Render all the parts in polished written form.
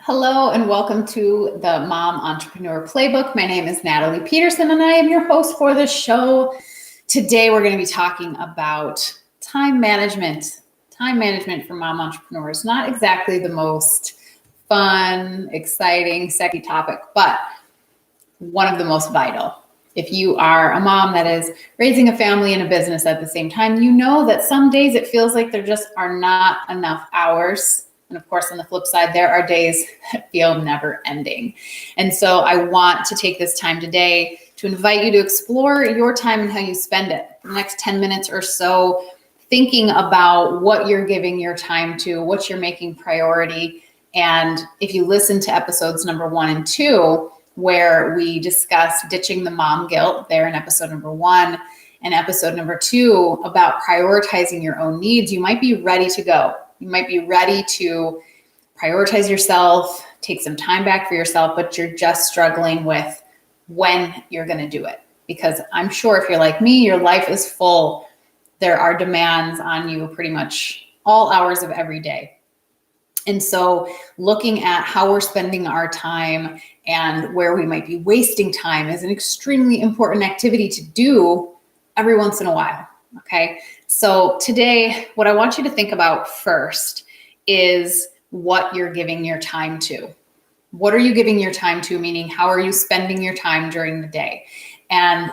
Hello and welcome to the Mom Entrepreneur Playbook. My name is Natalie Peterson and I am your host for the show. Today we're going to be talking about time management. Time management for mom entrepreneurs. Not exactly the most fun, exciting, sexy topic, but one of the most vital. If you are a mom that is raising a family and a business at the same time, you know that some days it feels like there just are not enough hours. And of course, on the flip side, there are days that feel never ending. And so I want to take this time today to invite you to explore your time and how you spend it. For the next 10 minutes or so, thinking about what you're giving your time to, what you're making priority. And if you listen to episodes number 1 and 2, where we discuss ditching the mom guilt there in episode number 1 and episode number 2 about prioritizing your own needs, you might be ready to go. You might be ready to prioritize yourself, take some time back for yourself, but you're just struggling with when you're going to do it. Because I'm sure if you're like me, your life is full. There are demands on you pretty much all hours of every day. And so looking at how we're spending our time and where we might be wasting time is an extremely important activity to do every once in a while. Okay. So today, what I want you to think about first is what you're giving your time to. What are you giving your time to? Meaning, how are you spending your time during the day? And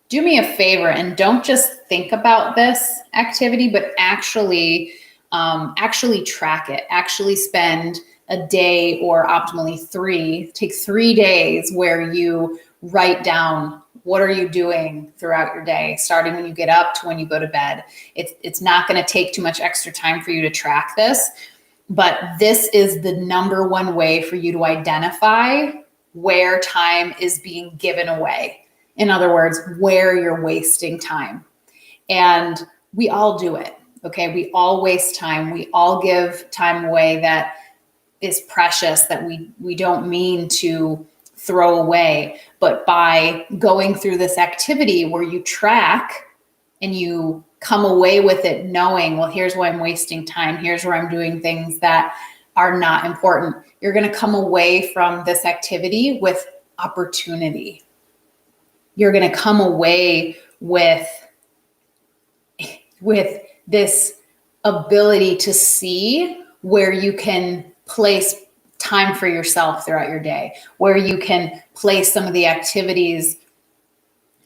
do me a favor and don't just think about this activity, but actually track it. Actually spend a day or optimally 3. Take 3 days where you write down what are you doing throughout your day, starting when you get up to when you go to bed. It's not going to take too much extra time for you to track this, but this is the number one way for you to identify where time is being given away. In other words, where you're wasting time. And we all do it. Okay. We all waste time. We all give time away that is precious, that we don't mean to throw away. But by going through this activity where you track and you come away with it knowing, well, here's why I'm wasting time. Here's where I'm doing things that are not important. You're going to come away from this activity with opportunity. You're going to come away with this ability to see where you can place time for yourself throughout your day, where you can place some of the activities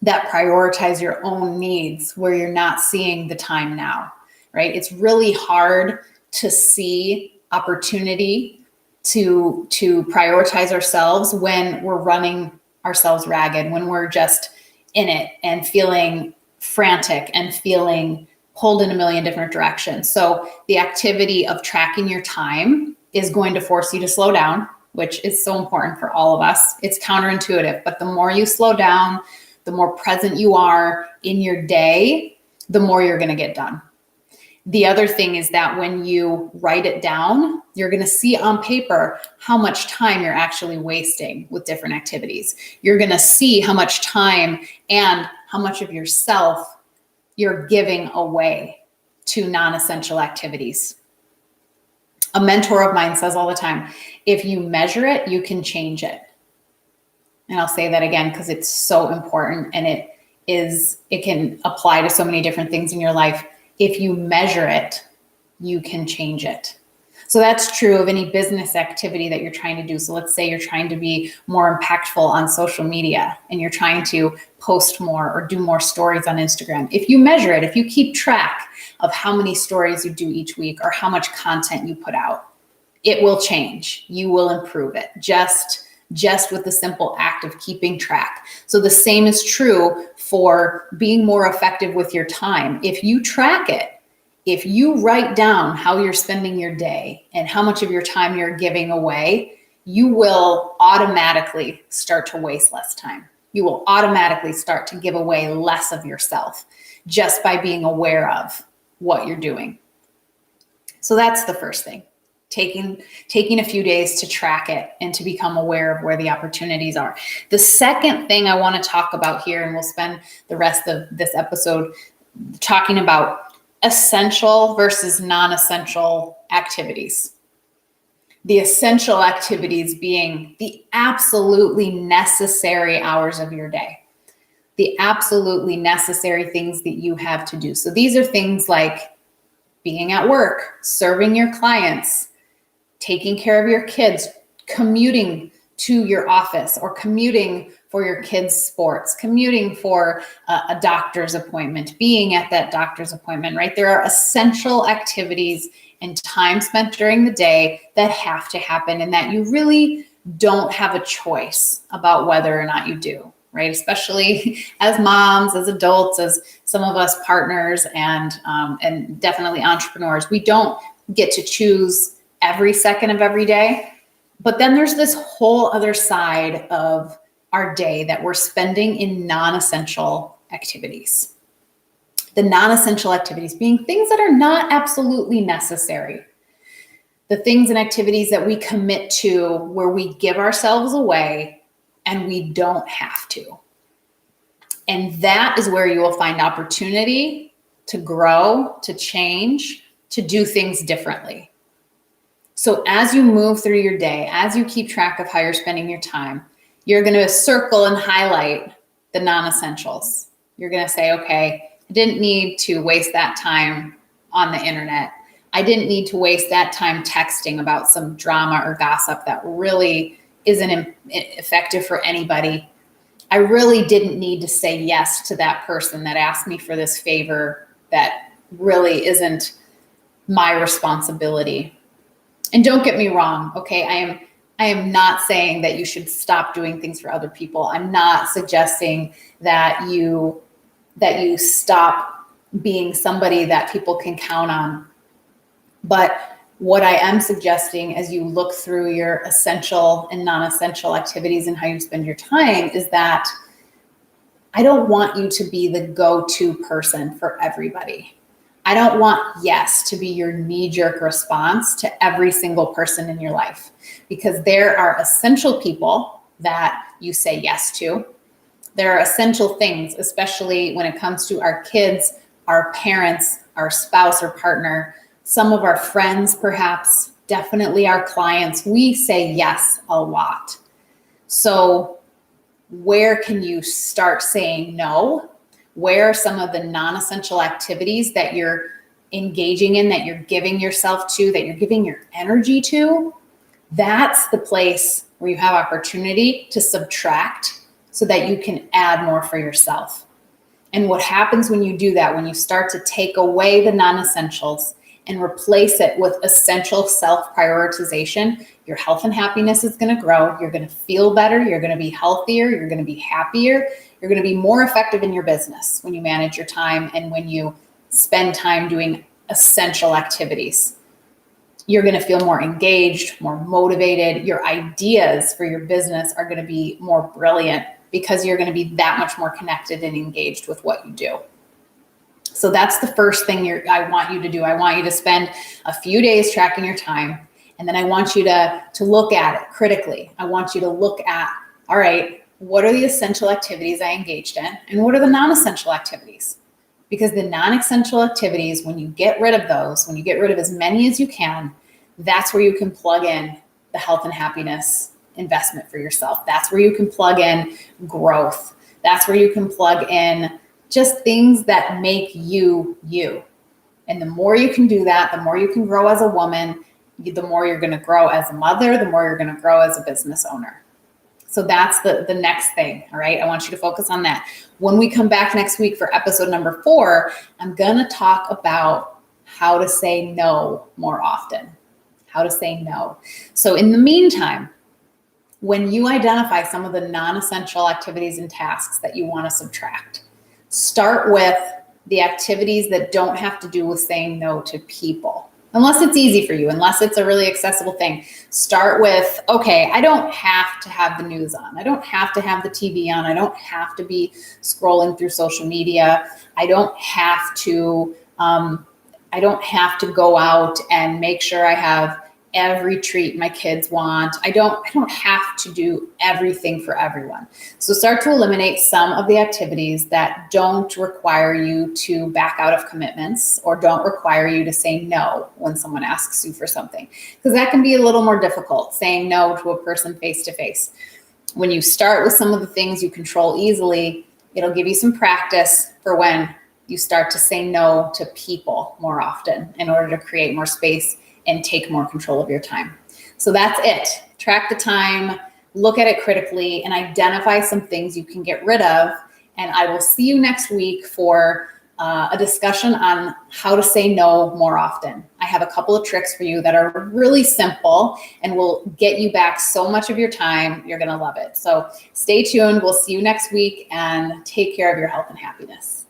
that prioritize your own needs, where you're not seeing the time now, right? It's really hard to see opportunity to prioritize ourselves when we're running ourselves ragged, when we're just in it and feeling frantic and feeling pulled in a million different directions. So the activity of tracking your time is going to force you to slow down, which is so important for all of us. It's counterintuitive, but the more you slow down, the more present you are in your day, the more you're going to get done. The other thing is that when you write it down, you're going to see on paper how much time you're actually wasting with different activities. You're going to see how much time and how much of yourself you're giving away to non-essential activities. A mentor of mine says all the time, if you measure it, you can change it. And I'll say that again because it's so important and it can apply to so many different things in your life. If you measure it, you can change it. So that's true of any business activity that you're trying to do. So let's say you're trying to be more impactful on social media and you're trying to post more or do more stories on Instagram. If you measure it, if you keep track of how many stories you do each week or how much content you put out, it will change. You will improve it just with the simple act of keeping track. So the same is true for being more effective with your time. If you track it, if you write down how you're spending your day and how much of your time you're giving away, you will automatically start to waste less time. You will automatically start to give away less of yourself just by being aware of what you're doing. So that's the first thing, taking a few days to track it and to become aware of where the opportunities are. The second thing I want to talk about here, and we'll spend the rest of this episode talking about essential versus non-essential activities. The essential activities being the absolutely necessary hours of your day, the absolutely necessary things that you have to do. So these are things like being at work, serving your clients, taking care of your kids, commuting to your office, or commuting for your kids' sports, commuting for a doctor's appointment, being at that doctor's appointment, right? There are essential activities and time spent during the day that have to happen, and that you really don't have a choice about whether or not you do, right? Especially as moms, as adults, as some of us partners, and definitely entrepreneurs. We don't get to choose every second of every day. But then there's this whole other side of our day that we're spending in non-essential activities. The non-essential activities being things that are not absolutely necessary. The things and activities that we commit to where we give ourselves away and we don't have to. And that is where you will find opportunity to grow, to change, to do things differently. So as you move through your day, as you keep track of how you're spending your time, you're going to circle and highlight the non-essentials. You're going to say, okay, I didn't need to waste that time on the internet. I didn't need to waste that time texting about some drama or gossip that really isn't effective for anybody. I really didn't need to say yes to that person that asked me for this favor that really isn't my responsibility. And don't get me wrong, okay? I am not saying that you should stop doing things for other people. I'm not suggesting that you stop being somebody that people can count on. But what I am suggesting as you look through your essential and non-essential activities and how you spend your time is that I don't want you to be the go-to person for everybody. I don't want yes to be your knee-jerk response to every single person in your life, because there are essential people that you say yes to. There are essential things, especially when it comes to our kids, our parents, our spouse or partner, some of our friends, perhaps, definitely our clients. We say yes a lot. So where can you start saying no? Where are some of the non-essential activities that you're engaging in, that you're giving yourself to, that you're giving your energy to? That's the place where you have opportunity to subtract so that you can add more for yourself. And what happens when you do that, when you start to take away the non-essentials and replace it with essential self-prioritization, your health and happiness is going to grow. You're going to feel better. You're going to be healthier. You're going to be happier. You're going to be more effective in your business when you manage your time and when you spend time doing essential activities. You're going to feel more engaged, more motivated. Your ideas for your business are going to be more brilliant because you're going to be that much more connected and engaged with what you do. So that's the first thing I want you to do. I want you to spend a few days tracking your time. And then I want you to look at it critically. I want you to look at, all right, what are the essential activities I engaged in? And what are the non-essential activities? Because the non-essential activities, when you get rid of those, when you get rid of as many as you can, that's where you can plug in the health and happiness investment for yourself. That's where you can plug in growth. That's where you can plug in just things that make you, you. And the more you can do that, the more you can grow as a woman, the more you're going to grow as a mother, the more you're going to grow as a business owner. So that's the next thing, all right? I want you to focus on that. When we come back next week for episode number 4, I'm going to talk about how to say no more often. How to say no. So in the meantime, when you identify some of the non-essential activities and tasks that you want to subtract, start with the activities that don't have to do with saying no to people. Unless it's easy for you, unless it's a really accessible thing. Start with, okay, I don't have to have the news on. I don't have to have the TV on. I don't have to be scrolling through social media. I don't have to go out and make sure I have every treat my kids want. I don't have to do everything for everyone. So start to eliminate some of the activities that don't require you to back out of commitments or don't require you to say no when someone asks you for something, because that can be a little more difficult, saying no to a person face to face. When you start with some of the things you control easily, it'll give you some practice for when you start to say no to people more often in order to create more space and take more control of your time. So that's it. Track the time, look at it critically, and identify some things you can get rid of. And I will see you next week for a discussion on how to say no more often. I have a couple of tricks for you that are really simple and will get you back so much of your time. You're going to love it. So stay tuned. We'll see you next week, and take care of your health and happiness.